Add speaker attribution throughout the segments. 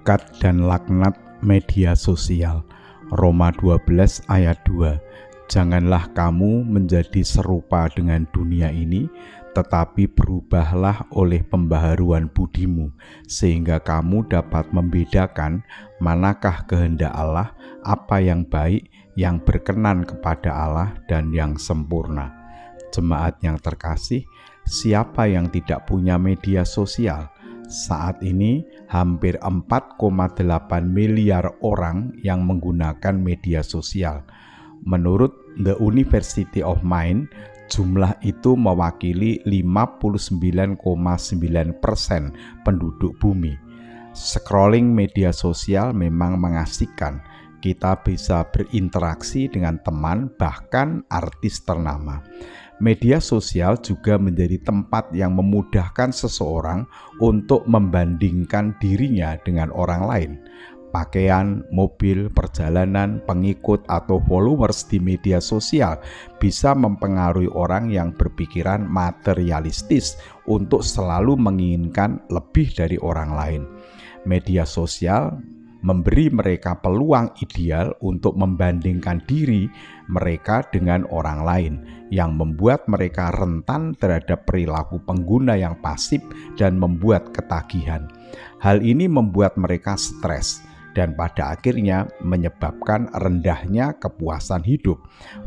Speaker 1: berkat dan laknat media sosial. Roma 12 ayat 2. Janganlah kamu menjadi serupa dengan dunia ini, tetapi berubahlah oleh pembaharuan budimu, sehingga kamu dapat membedakan manakah kehendak Allah, apa yang baik, yang berkenan kepada Allah, dan yang sempurna. Jemaat yang terkasih, siapa yang tidak punya media sosial? Saat ini hampir 4,8 miliar orang yang menggunakan media sosial. Menurut The University of Mainz, jumlah itu mewakili 59,9% penduduk bumi. Scrolling media sosial memang mengasihkan. Kita bisa berinteraksi dengan teman, bahkan artis ternama. Media sosial juga menjadi tempat yang memudahkan seseorang untuk membandingkan dirinya dengan orang lain. Pakaian, mobil, perjalanan, pengikut, atau followers di media sosial bisa mempengaruhi orang yang berpikiran materialistis untuk selalu menginginkan lebih dari orang lain. Media sosial memberi mereka peluang ideal untuk membandingkan diri mereka dengan orang lain, yang membuat mereka rentan terhadap perilaku pengguna yang pasif dan membuat ketagihan. Hal ini membuat mereka stres dan pada akhirnya menyebabkan rendahnya kepuasan hidup.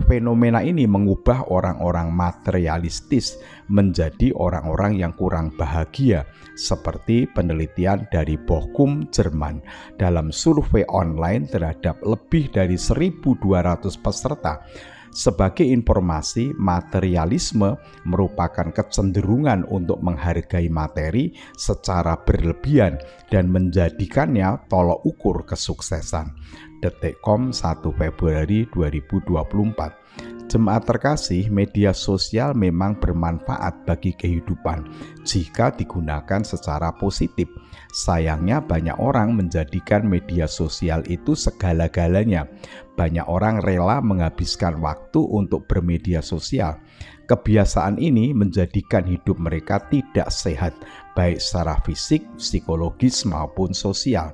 Speaker 1: Fenomena ini mengubah orang-orang materialistis menjadi orang-orang yang kurang bahagia, seperti penelitian dari Bochum, Jerman. Dalam survei online terhadap lebih dari 1.200 peserta, sebagai informasi, materialisme merupakan kecenderungan untuk menghargai materi secara berlebihan dan menjadikannya tolok ukur kesuksesan. Detik.com 1 Februari 2024. Jemaat terkasih, media sosial memang bermanfaat bagi kehidupan jika digunakan secara positif. Sayangnya banyak orang menjadikan media sosial itu segala-galanya. Banyak orang rela menghabiskan waktu untuk bermedia sosial. Kebiasaan ini menjadikan hidup mereka tidak sehat, baik secara fisik, psikologis, maupun sosial.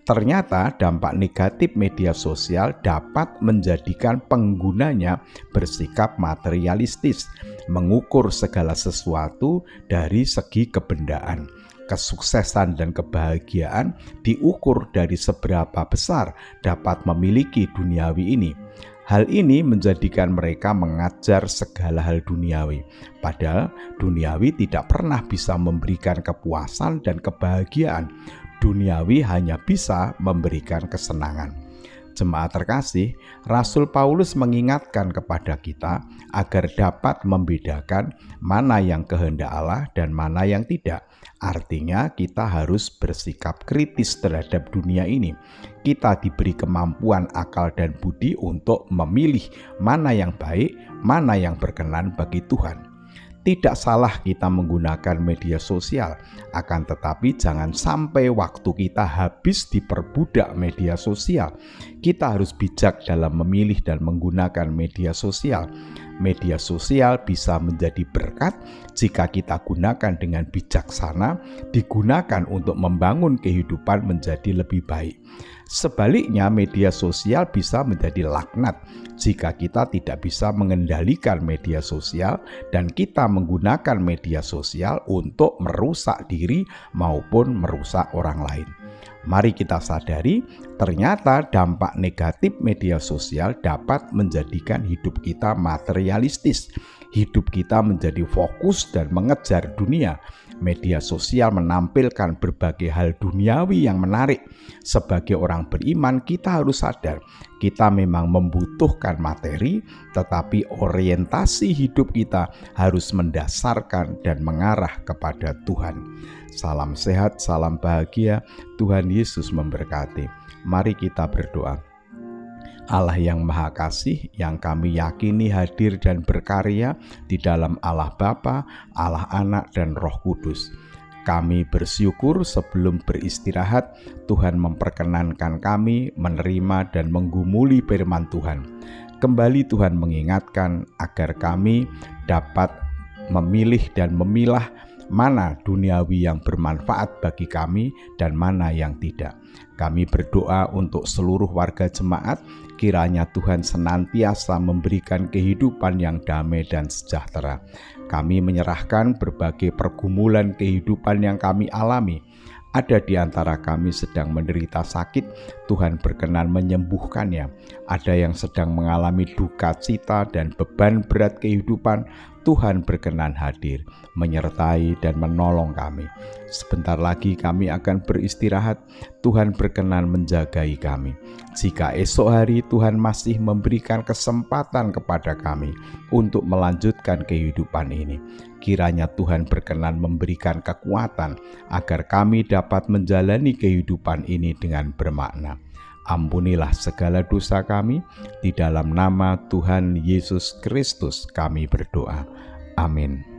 Speaker 1: Ternyata dampak negatif media sosial dapat menjadikan penggunanya bersikap materialistis, mengukur segala sesuatu dari segi kebendaan. Kesuksesan dan kebahagiaan diukur dari seberapa besar dapat memiliki duniawi ini. Hal ini menjadikan mereka mengajar segala hal duniawi, padahal duniawi tidak pernah bisa memberikan kepuasan dan kebahagiaan. Duniawi hanya bisa memberikan kesenangan. Jemaat terkasih, Rasul Paulus mengingatkan kepada kita agar dapat membedakan mana yang kehendak Allah dan mana yang tidak. Artinya kita harus bersikap kritis terhadap dunia ini. Kita diberi kemampuan akal dan budi untuk memilih mana yang baik, mana yang berkenan bagi Tuhan. Tidak salah kita menggunakan media sosial, akan tetapi jangan sampai waktu kita habis diperbudak media sosial. Kita harus bijak dalam memilih dan menggunakan media sosial. Media sosial bisa menjadi berkat jika kita gunakan dengan bijaksana, digunakan untuk membangun kehidupan menjadi lebih baik. Sebaliknya, media sosial bisa menjadi laknat jika kita tidak bisa mengendalikan media sosial dan kita menggunakan media sosial untuk merusak diri maupun merusak orang lain. Mari kita sadari, ternyata dampak negatif media sosial dapat menjadikan hidup kita materialistis. Hidup kita menjadi fokus dan mengejar dunia. Media sosial menampilkan berbagai hal duniawi yang menarik. Sebagai orang beriman, kita harus sadar kita memang membutuhkan materi, tetapi orientasi hidup kita harus mendasarkan dan mengarah kepada Tuhan. Salam sehat, salam bahagia. Tuhan Yesus memberkati. Mari kita berdoa. Allah yang Maha Kasih, yang kami yakini hadir dan berkarya di dalam Allah Bapa, Allah Anak, dan Roh Kudus. Kami bersyukur sebelum beristirahat, Tuhan memperkenankan kami menerima dan menggumuli firman Tuhan. Kembali Tuhan mengingatkan agar kami dapat memilih dan memilah mana duniawi yang bermanfaat bagi kami dan mana yang tidak. Kami berdoa untuk seluruh warga jemaat, kiranya Tuhan senantiasa memberikan kehidupan yang damai dan sejahtera. Kami menyerahkan berbagai pergumulan kehidupan yang kami alami. Ada di antara kami sedang menderita sakit, Tuhan berkenan menyembuhkannya. Ada yang sedang mengalami duka cita dan beban berat kehidupan, Tuhan berkenan hadir, menyertai dan menolong kami. Sebentar lagi kami akan beristirahat, Tuhan berkenan menjagai kami. Jika esok hari Tuhan masih memberikan kesempatan kepada kami untuk melanjutkan kehidupan ini, kiranya Tuhan berkenan memberikan kekuatan agar kami dapat menjalani kehidupan ini dengan bermakna. Ampunilah segala dosa kami, di dalam nama Tuhan Yesus Kristus kami berdoa. Amin.